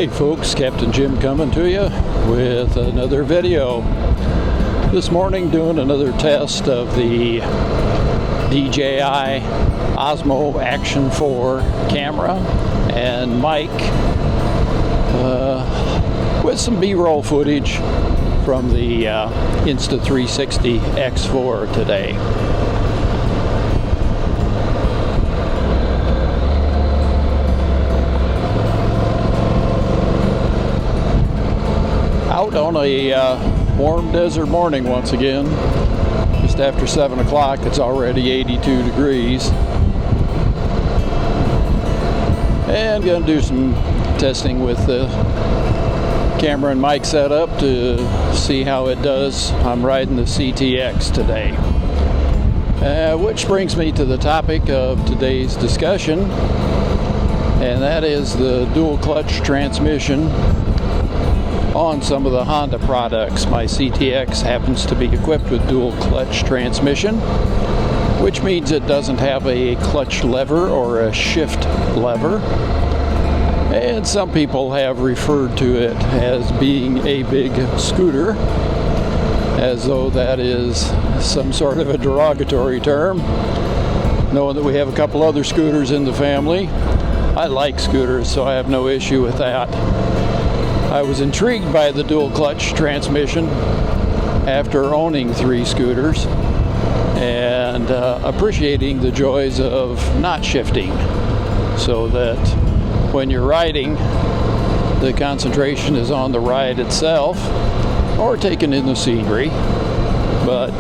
Hey folks, Captain Jim coming to you with another video. This morning doing another test of the DJI Osmo Action 4 camera and mic with some B-roll footage from the Insta360 X4 today. Out on a warm desert morning once again. Just after 7 o'clock, it's already 82 degrees. And gonna do some testing with the camera and mic setup to see how it does. I'm riding the CTX today. Which brings me to the topic of today's discussion, and that is the dual clutch transmission on some of the Honda products. My CTX happens to be equipped with dual clutch transmission, which means it doesn't have a clutch lever or a shift lever. And some people have referred to it as being a big scooter, as though that is some sort of a derogatory term. Knowing that we have a couple other scooters in the family, I like scooters, so I have no issue with that. I was intrigued by the dual clutch transmission after owning 3 scooters and appreciating the joys of not shifting, so that when you're riding, the concentration is on the ride itself or taking in the scenery, but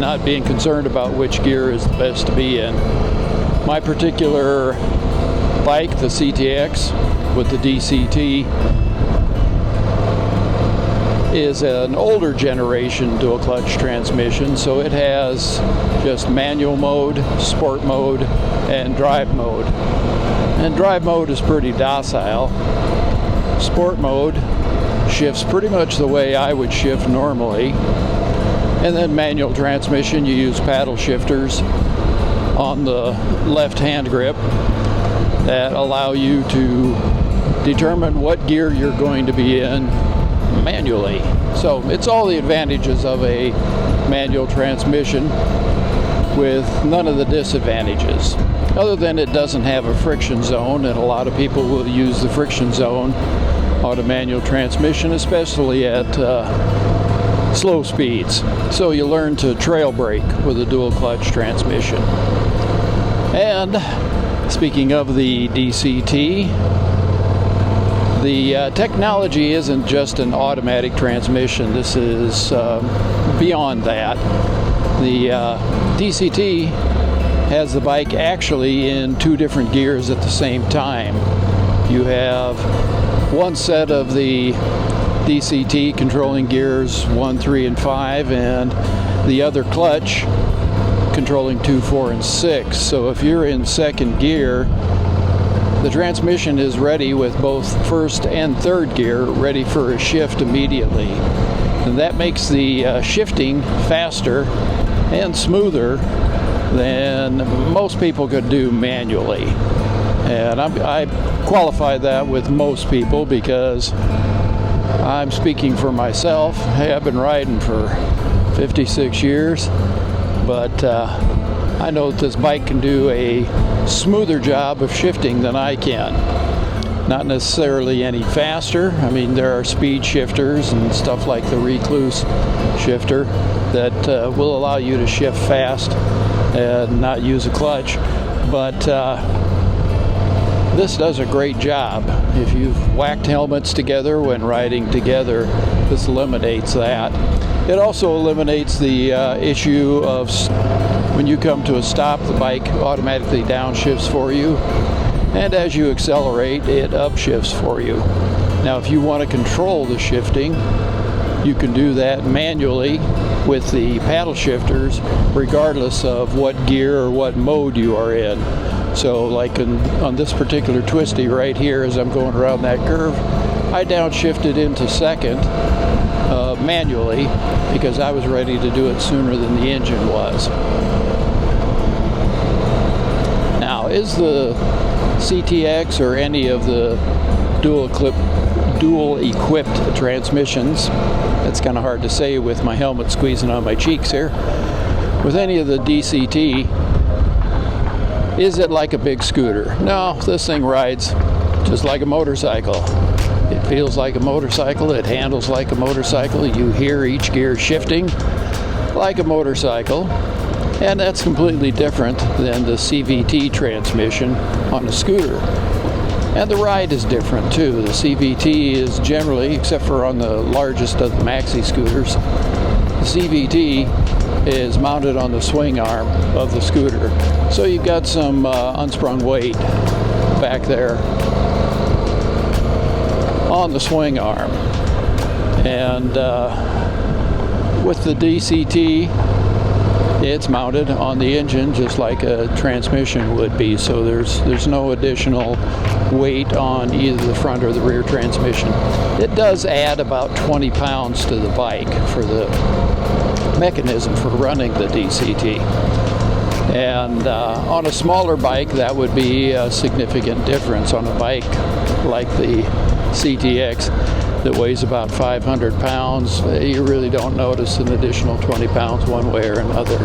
not being concerned about which gear is the best to be in. My particular bike, the CTX with the DCT, is an older generation dual clutch transmission, so it has just manual mode, sport mode, and drive mode. And drive mode is pretty docile. Sport mode shifts pretty much the way I would shift normally. And then manual transmission, you use paddle shifters on the left hand grip that allow you to determine what gear you're going to be in manually. So it's all the advantages of a manual transmission with none of the disadvantages, other than it doesn't have a friction zone, and a lot of people will use the friction zone on a manual transmission, especially at slow speeds. So you learn to trail brake with a dual clutch transmission. And speaking of the DCT, the technology isn't just an automatic transmission. This is beyond that. The DCT has the bike actually in 2 different gears at the same time. You have one set of the DCT controlling gears 1, 3, and 5, and the other clutch controlling 2, 4, and 6. So if you're in second gear, the transmission is ready with both first and third gear, ready for a shift immediately. And that makes the shifting faster and smoother than most people could do manually. And I qualify that with most people because I'm speaking for myself. Hey, I've been riding for 56 years, but I know that this bike can do a smoother job of shifting than I can. Not necessarily any faster. I mean, there are speed shifters and stuff like the Recluse shifter that will allow you to shift fast and not use a clutch, but this does a great job. If you've whacked helmets together when riding together, this eliminates that. It also eliminates the issue of when you come to a stop, the bike automatically downshifts for you, and as you accelerate, it upshifts for you. Now, if you want to control the shifting, you can do that manually with the paddle shifters, regardless of what gear or what mode you are in. So like on this particular twisty right here, as I'm going around that curve, I downshifted into second manually because I was ready to do it sooner than the engine was. Now, is the CTX or any of the dual dual equipped transmissions. That's kind of hard to say with my helmet squeezing on my cheeks here. With any of the DCT, is it like a big scooter? No, this thing rides just like a motorcycle. It feels like a motorcycle, it handles like a motorcycle, you hear each gear shifting like a motorcycle, and that's completely different than the CVT transmission on a scooter. And the ride is different too. The CVT is generally, except for on the largest of the maxi scooters, the CVT is mounted on the swing arm of the scooter. So you've got some unsprung weight back there on the swing arm. And with the DCT, it's mounted on the engine just like a transmission would be, so there's no additional weight on either the front or the rear transmission. It does add about 20 pounds to the bike for the mechanism for running the DCT. And on a smaller bike, that would be a significant difference. On a bike like the CTX that weighs about 500 pounds, you really don't notice an additional 20 pounds one way or another.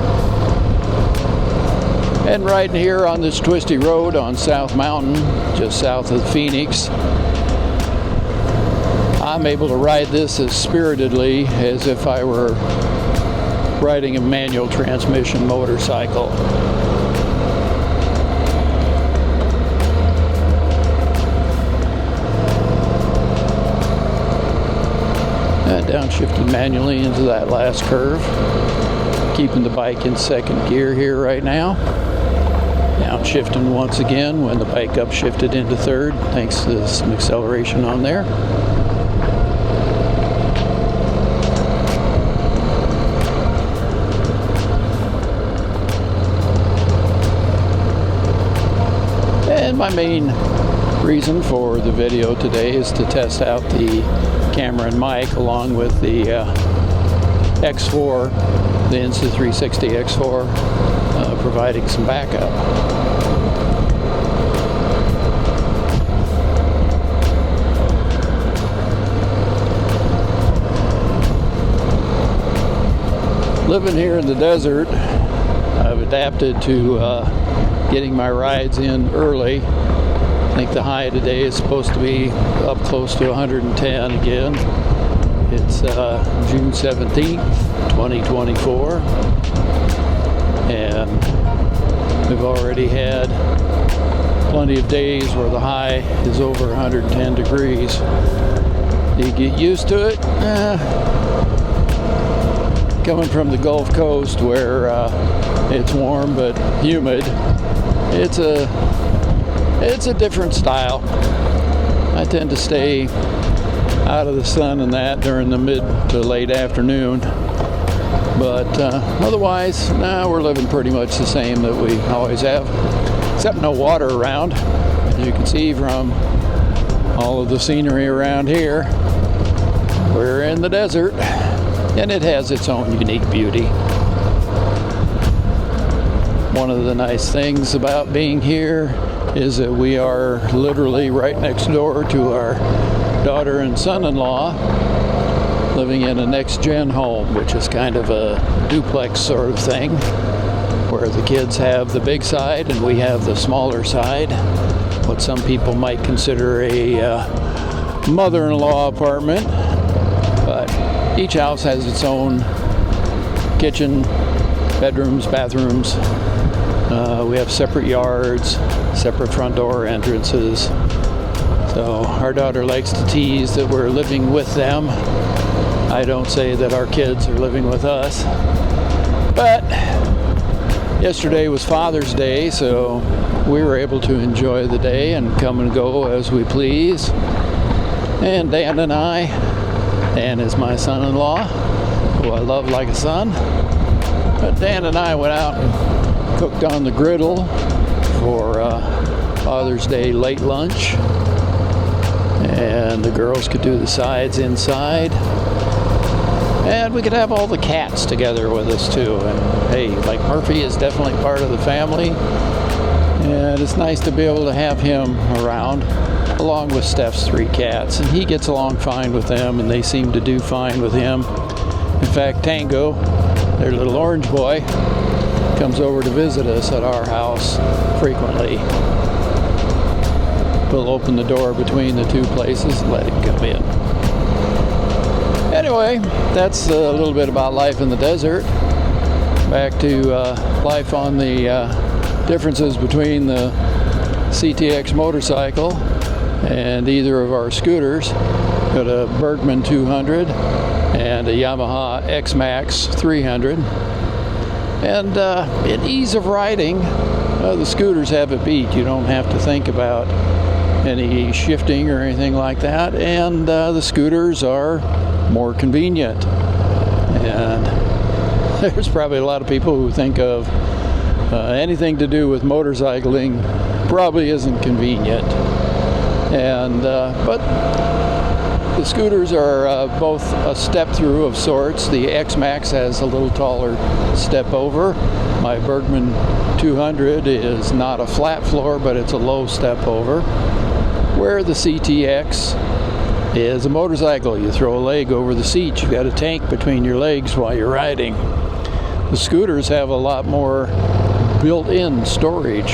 And riding here on this twisty road on South Mountain, just south of Phoenix, I'm able to ride this as spiritedly as if I were riding a manual transmission motorcycle. And downshifting manually into that last curve, keeping the bike in second gear here right now. Downshifting once again when the bike upshifted into third, thanks to some acceleration on there. And my main reason for the video today is to test out the Cameron mic along with the X4, the Insta360 X4, providing some backup. Living here in the desert, I've adapted to getting my rides in early. I think the high today is supposed to be up close to 110 again. It's June 17th, 2024. And we've already had plenty of days where the high is over 110 degrees. Do you get used to it? Coming from the Gulf Coast where it's warm but humid, it's a different style. I tend to stay out of the sun and that during the mid to late afternoon. But otherwise, we're living pretty much the same that we always have, except no water around. As you can see from all of the scenery around here, we're in the desert, and it has its own unique beauty. One of the nice things about being here is that we are literally right next door to our daughter and son-in-law living in a next-gen home, which is kind of a duplex sort of thing, where the kids have the big side and we have the smaller side, what some people might consider a mother-in-law apartment. But each house has its own kitchen, bedrooms, bathrooms. We have separate yards, separate front door entrances. So our daughter likes to tease that we're living with them. I don't say that our kids are living with us. But yesterday was Father's Day, so we were able to enjoy the day and come and go as we please. And Dan and I, Dan is my son-in-law, who I love like a son. But Dan and I went out and cooked on the griddle for Father's Day late lunch, and the girls could do the sides inside, and we could have all the cats together with us too. And hey, like Murphy is definitely part of the family, and it's nice to be able to have him around. along with Steph's 3 cats, and he gets along fine with them, and they seem to do fine with him. In fact, Tango, their little orange boy, comes over to visit us at our house frequently. We'll open the door between the two places and let him come in. Anyway, that's a little bit about life in the desert. Back to life on the differences between the CTX motorcycle and either of our scooters. Got a Bergman 200 and a Yamaha X-Max 300. And in ease of riding, the scooters have it beat. You don't have to think about any shifting or anything like that, and the scooters are more convenient. And there's probably a lot of people who think of anything to do with motorcycling probably isn't convenient. And but the scooters are both a step through of sorts. The X-Max has a little taller step over. My Bergman 200 is not a flat floor, but it's a low step over. Where the CTX is a motorcycle. You throw a leg over the seat. You've got a tank between your legs while you're riding. The scooters have a lot more built-in storage.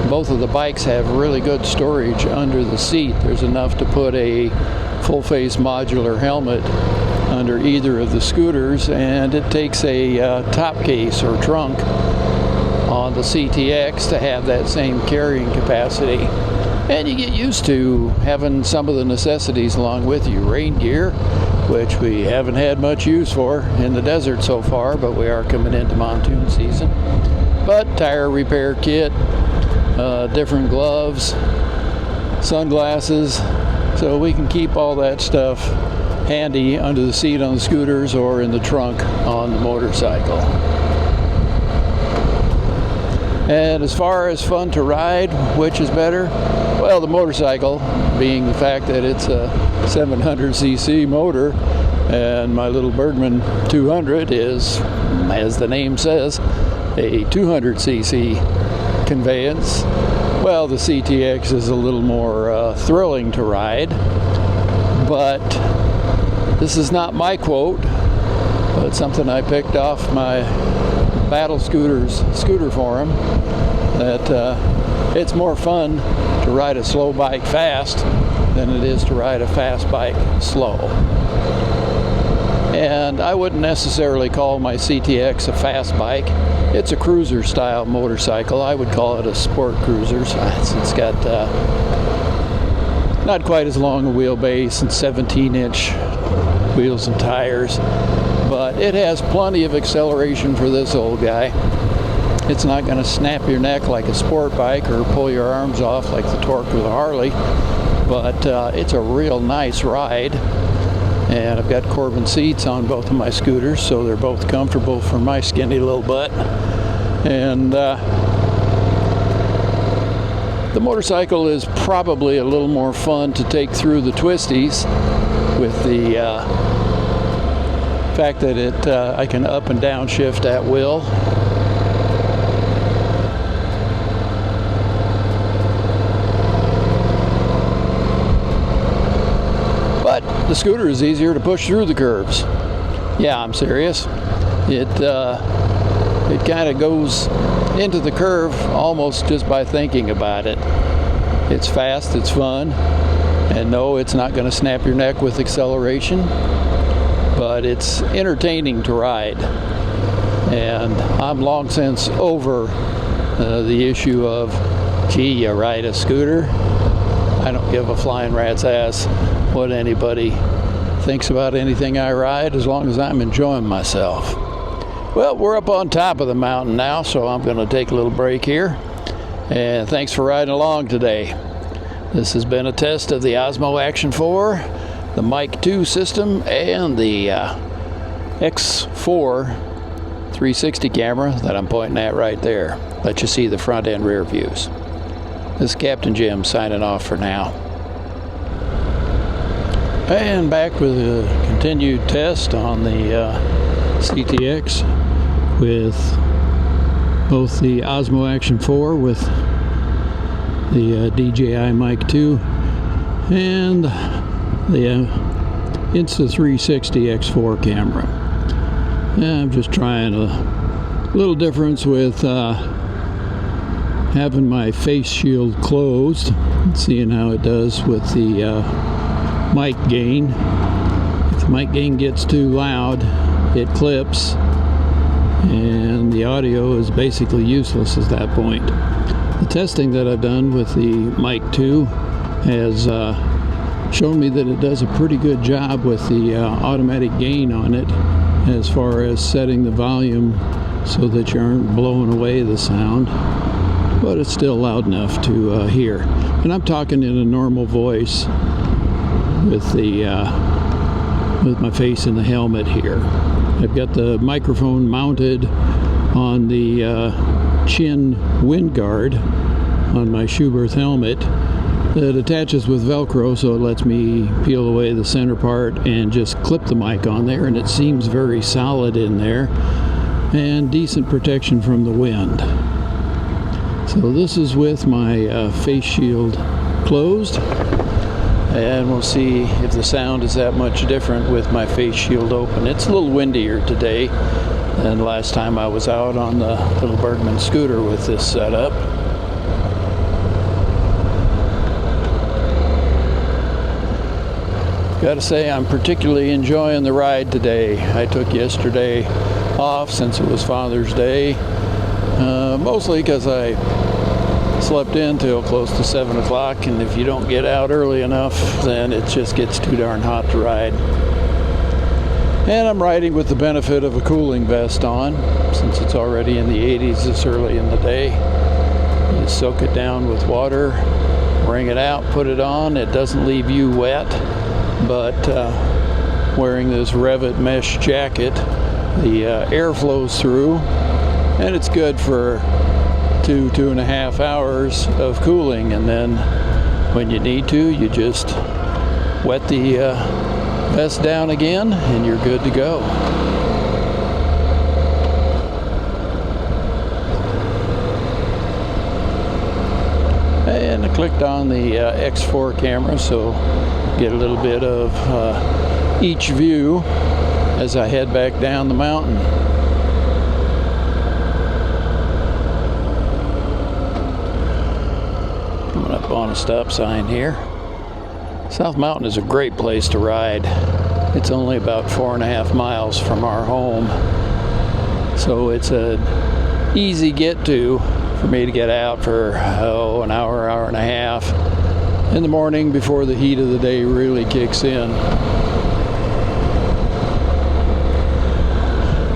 Both of the bikes have really good storage under the seat. There's enough to put a full-face modular helmet under either of the scooters, and it takes a top case or trunk on the CTX to have that same carrying capacity. And you get used to having some of the necessities along with you. Rain gear, which we haven't had much use for in the desert so far, but we are coming into monsoon season. But tire repair kit, different gloves, sunglasses, so we can keep all that stuff handy under the seat on the scooters or in the trunk on the motorcycle. And as far as fun to ride, which is better? Well, the motorcycle, being the fact that it's a 700cc motor, and my little Bergman 200 is, as the name says, a 200cc conveyance. Well, the CTX is a little more thrilling to ride, but this is not my quote, but something I picked off my Battle Scooters scooter forum, that it's more fun to ride a slow bike fast than it is to ride a fast bike slow. And I wouldn't necessarily call my CTX a fast bike. It's a cruiser style motorcycle. I would call it a sport cruiser. It's got not quite as long a wheelbase and 17-inch wheels and tires, but it has plenty of acceleration for this old guy. It's not going to snap your neck like a sport bike or pull your arms off like the torque of the Harley, but it's a real nice ride. And I've got Corbin seats on both of my scooters, so they're both comfortable for my skinny little butt. And the motorcycle is probably a little more fun to take through the twisties, with the fact that I can up and down shift at will. But the scooter is easier to push through the curves. Yeah, I'm serious. It kind of goes into the curve almost just by thinking about it. It's fast, it's fun, and no, it's not going to snap your neck with acceleration, but it's entertaining to ride. And I'm long since over the issue of, gee, you ride a scooter? I don't give a flying rat's ass what anybody thinks about anything I ride, as long as I'm enjoying myself. Well, we're up on top of the mountain now, so I'm going to take a little break here. And thanks for riding along today. This has been a test of the Osmo Action 4, the Mic 2 system, and the X4 360 camera that I'm pointing at right there. Let you see the front and rear views. This is Captain Jim signing off for now. And back with a continued test on the CTX with both the Osmo Action 4 with the DJI Mic 2 and the Insta360 X4 camera. And I'm just trying a little difference with having my face shield closed, seeing how it does with the mic gain. If the mic gain gets too loud, it clips and the audio is basically useless at that point. The testing that I've done with the Mic 2 has shown me that it does a pretty good job with the automatic gain on it, as far as setting the volume so that you aren't blowing away the sound, but it's still loud enough to hear. And I'm talking in a normal voice with the with my face in the helmet here. I've got the microphone mounted on the chin wind guard on my Schuberth helmet that attaches with Velcro, so it lets me peel away the center part and just clip the mic on there, and it seems very solid in there and decent protection from the wind. So this is with my face shield closed, and we'll see if the sound is that much different with my face shield open. It's a little windier today than last time I was out on the little Bergman scooter with this setup. Gotta say, I'm particularly enjoying the ride today. I took yesterday off since it was Father's Day, mostly because I slept in till close to 7 o'clock, and if you don't get out early enough, then it just gets too darn hot to ride. And I'm riding with the benefit of a cooling vest on, since it's already in the 80s this early in the day. You soak it down with water, wring it out, put it on. It doesn't leave you wet, but wearing this Revit mesh jacket, the air flows through, and it's good for 2.5 hours of cooling, and then when you need to, you just wet the vest down again and you're good to go. And I clicked on the X4 camera, so get a little bit of each view as I head back down the mountain. Coming up on a stop sign here. South Mountain is a great place to ride. It's only about 4.5 miles from our home, so it's an easy get to for me to get out for an hour, hour and a half in the morning before the heat of the day really kicks in.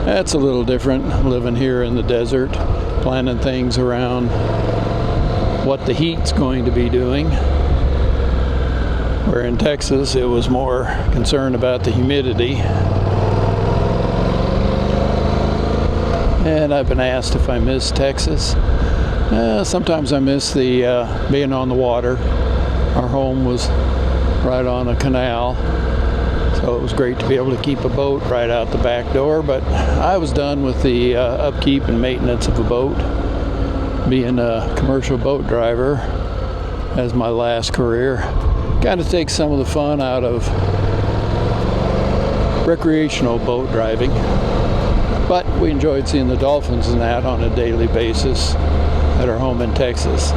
That's a little different living here in the desert, planning things around what the heat's going to be doing. Where in Texas it was more concerned about the humidity. And I've been asked if I miss Texas. Sometimes I miss the being on the water. Our home was right on a canal, so it was great to be able to keep a boat right out the back door, but I was done with the upkeep and maintenance of a boat. Being a commercial boat driver as my last career kind of takes some of the fun out of recreational boat driving, but we enjoyed seeing the dolphins and that on a daily basis at our home in Texas.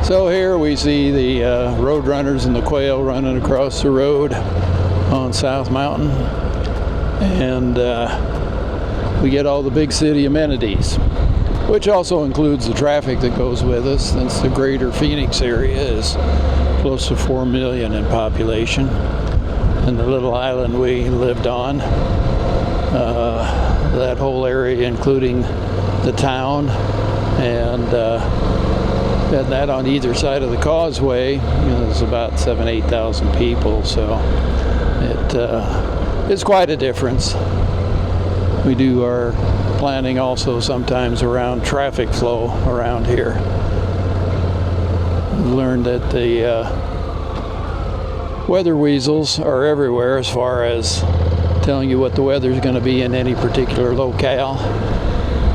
So here we see the road runners and the quail running across the road on South Mountain, and we get all the big city amenities, which also includes the traffic that goes with us, since the greater Phoenix area is close to 4 million in population, and the little island we lived on, that whole area including the town, and that on either side of the causeway, there's about 7,000-8,000 people, so it's quite a difference. We do our planning also sometimes around traffic flow around here. We learned that the weather weasels are everywhere as far as telling you what the weather is going to be in any particular locale.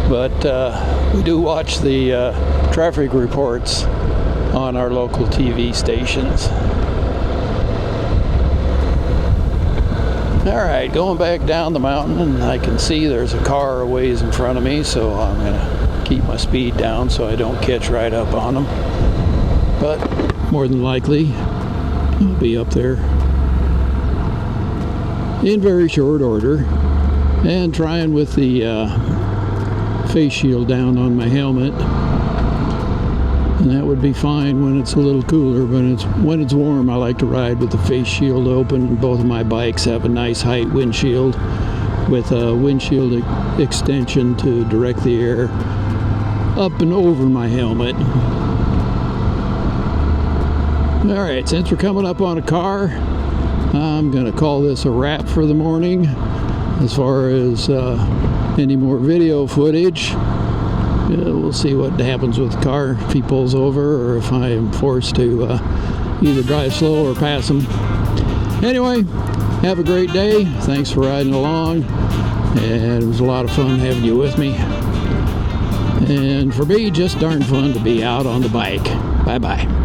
But we do watch the traffic reports on our local TV stations. Alright, going back down the mountain, and I can see there's a car a ways in front of me, so I'm going to keep my speed down so I don't catch right up on them. But more than likely, I'll be up there in very short order, and trying with the face shield down on my helmet. And that would be fine when it's a little cooler, but when it's warm, I like to ride with the face shield open. Both of my bikes have a nice height windshield with a windshield extension to direct the air up and over my helmet. Alright, since we're coming up on a car, I'm going to call this a wrap for the morning. As far as any more video footage, we'll see what happens with the car if he pulls over, or if I am forced to either drive slow or pass him. Anyway, have a great day. Thanks for riding along, and it was a lot of fun having you with me. And for me, just darn fun to be out on the bike. Bye-bye.